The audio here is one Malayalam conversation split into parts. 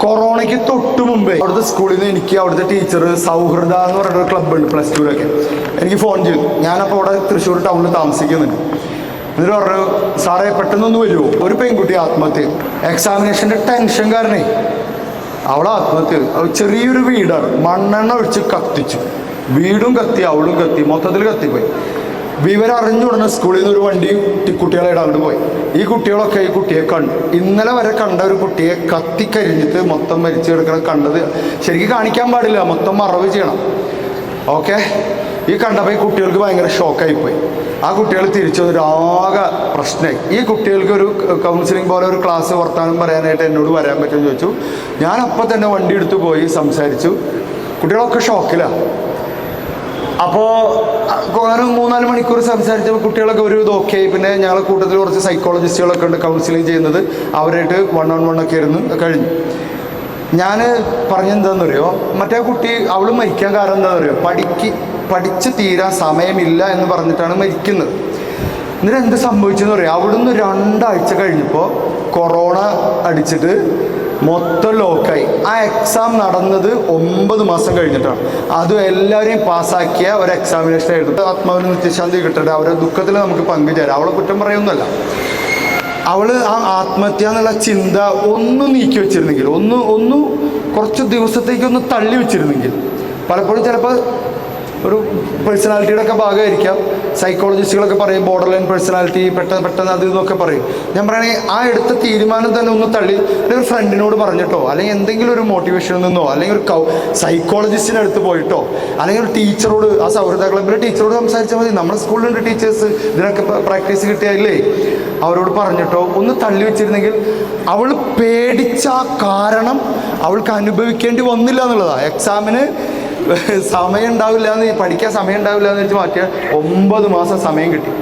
കൊറോണയ്ക്ക് തൊട്ട് മുമ്പേ അവിടുത്തെ സ്കൂളിൽ നിന്ന് എനിക്ക് അവിടുത്തെ ടീച്ചർ സൗഹൃദ എന്ന് പറഞ്ഞൊരു ക്ലബ്ബുണ്ട് +2-ലൊക്കെ എനിക്ക് ഫോൺ ചെയ്തു. ഞാനപ്പോൾ അവിടെ തൃശ്ശൂർ ടൗണിൽ താമസിക്കുന്നുണ്ട്. എന്നിട്ട് പറഞ്ഞു, സാറേ പെട്ടെന്നൊന്ന് വരുമോ, ഒരു പെൺകുട്ടി ആത്മഹത്യ, എക്സാമിനേഷൻ്റെ ടെൻഷൻ കാരണേ അവൾ ആത്മഹത്യ. ചെറിയൊരു വീടാണ്, മണ്ണെണ്ണ ഒഴിച്ച് കത്തിച്ചു, വീടും കത്തി അവളും കത്തി, മൊത്തത്തിൽ കത്തിപ്പോയി. വിവരം അറിഞ്ഞുടനെ സ്കൂളിൽ നിന്ന് ഒരു വണ്ടി കുട്ടികളെ ഇടാണ്ട് പോയി. ഈ കുട്ടികളൊക്കെ ഈ കുട്ടിയെ കണ്ടു. ഇന്നലെ വരെ കണ്ട ഒരു കുട്ടിയെ കത്തിക്കരിഞ്ഞിട്ട് മൊത്തം മരിച്ചു കിടക്കണം കണ്ടത് ശരിക്കും കാണിക്കാൻ പാടില്ല, മൊത്തം മറവ് ചെയ്യണം. ഓക്കെ, ഈ കണ്ടപ്പോൾ ഈ കുട്ടികൾക്ക് ഭയങ്കര ഷോക്കായിപ്പോയി. ആ കുട്ടികൾ തിരിച്ചു വന്നിട്ട് ആകെ പ്രശ്നമായി. ഈ കുട്ടികൾക്ക് ഒരു കൗൺസിലിംഗ് പോലെ ഒരു ക്ലാസ് വർത്താനം പറയാനായിട്ട് എന്നോട് വരാൻ പറ്റുമെന്ന് ചോദിച്ചു. ഞാൻ അപ്പം തന്നെ വണ്ടി എടുത്ത് പോയി സംസാരിച്ചു. കുട്ടികളൊക്കെ ഷോക്കിലാണ്. അപ്പോൾ ഒരു 3-4 മണിക്കൂർ സംസാരിച്ചപ്പോൾ കുട്ടികളൊക്കെ ഒരു ഇതൊക്കെ. പിന്നെ ഞങ്ങളുടെ കൂട്ടത്തിൽ കുറച്ച് സൈക്കോളജിസ്റ്റുകളൊക്കെ ഉണ്ട് കൗൺസിലിംഗ് ചെയ്യുന്നത്, അവരായിട്ട് 1-on-1 ഒക്കെ ഇരുന്ന് കഴിഞ്ഞു. ഞാൻ പറഞ്ഞെന്താണെന്ന് അറിയോ, മറ്റേ കുട്ടി അവൾ മരിക്കാൻ കാരണം എന്താണെന്ന് അറിയോ, പഠിച്ച് തീരാൻ സമയമില്ല എന്ന് പറഞ്ഞിട്ടാണ് മരിക്കുന്നത്. എന്നിട്ട് എന്ത് സംഭവിച്ചെന്ന് പറയാം, അവിടുന്ന് 2 ആഴ്ച കഴിഞ്ഞപ്പോൾ കൊറോണ അടിച്ചിട്ട് മൊത്തം ലോക്കായി. ആ എക്സാം നടന്നത് 9 മാസം കഴിഞ്ഞിട്ടാണ്. അതും എല്ലാവരെയും പാസ്സാക്കിയ ഒരു എക്സാമിനേഷൻ ആയിരുന്നു. ആത്മാവിന് നിത്യശാന്തി കിട്ടട്ടെ, അവരുടെ ദുഃഖത്തിൽ നമുക്ക് പങ്കുചേരാം. അവളെ കുറ്റം പറയുന്നല്ല. അവൾ ആ ആത്മഹത്യ എന്നുള്ള ചിന്ത ഒന്ന് നീക്കി വെച്ചിരുന്നെങ്കിൽ, ഒന്ന് കുറച്ച് ദിവസത്തേക്കൊന്ന് തള്ളി വെച്ചിരുന്നെങ്കിൽ, പലപ്പോഴും ചിലപ്പോൾ ഒരു പേഴ്സണാലിറ്റിയുടെ ഒക്കെ ഭാഗമായിരിക്കാം. സൈക്കോളജിസ്റ്റുകളൊക്കെ പറയും ബോർഡർ ലൈൻ പേഴ്സണാലിറ്റി, പെട്ടെന്ന് അത് ഇതൊക്കെ പറയും. ഞാൻ പറയുകയാണെങ്കിൽ ആ എടുത്ത തീരുമാനം തന്നെ ഒന്ന് തള്ളി ഒരു ഫ്രണ്ടിനോട് പറഞ്ഞിട്ടോ, അല്ലെങ്കിൽ എന്തെങ്കിലും ഒരു മോട്ടിവേഷനിൽ നിന്നോ, അല്ലെങ്കിൽ ഒരു സൈക്കോളജിസ്റ്റിൻ്റെ അടുത്ത് പോയിട്ടോ, അല്ലെങ്കിൽ ഒരു ടീച്ചറോട്, ആ സൗഹൃദ ക്ലബിലെ ടീച്ചറോട് സംസാരിച്ചാൽ മതി. നമ്മുടെ സ്കൂളിലുണ്ട് ടീച്ചേഴ്സ്, ഇതിനൊക്കെ പ്രാക്ടീസ് കിട്ടിയാലേ, അവരോട് പറഞ്ഞിട്ടോ ഒന്ന് തള്ളി വെച്ചിരുന്നെങ്കിൽ അവൾ പേടിച്ച കാരണം അവൾക്ക് അനുഭവിക്കേണ്ടി വന്നില്ല എന്നുള്ളതാണ്. എക്സാമിന് സമയം ഉണ്ടാവില്ല എന്ന്, പഠിക്കാൻ സമയം ഉണ്ടാവില്ല എന്ന് വെച്ച് മാറ്റിയാൽ 9 മാസം സമയം കിട്ടി.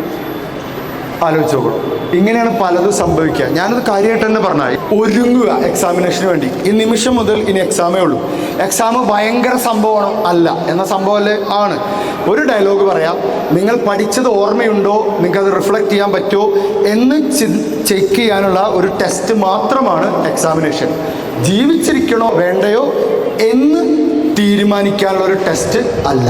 ആലോചിച്ച് നോക്കണം. ഇങ്ങനെയാണ് പലതും സംഭവിക്കുക. ഞാനത് കാര്യമായിട്ട് തന്നെ പറഞ്ഞാൽ, ഒരുങ്ങുക എക്സാമിനേഷന് വേണ്ടി. ഈ നിമിഷം മുതൽ ഇനി എക്സാമേ ഉള്ളൂ. എക്സാം ഭയങ്കര സംഭവമാണോ? അല്ല. എന്ന സംഭവമല്ലേ? ആണ്. ഒരു ഡയലോഗ് പറയാം, നിങ്ങൾ പഠിച്ചത് ഓർമ്മയുണ്ടോ, നിങ്ങൾക്കത് റിഫ്ലക്റ്റ് ചെയ്യാൻ പറ്റുമോ എന്ന് ചെക്ക് ചെയ്യാനുള്ള ഒരു ടെസ്റ്റ് മാത്രമാണ് എക്സാമിനേഷൻ. ജീവിച്ചിരിക്കണോ വേണ്ടയോ എന്ന് തീരുമാനിക്കാനുള്ള ഒരു ടെസ്റ്റ് അല്ല.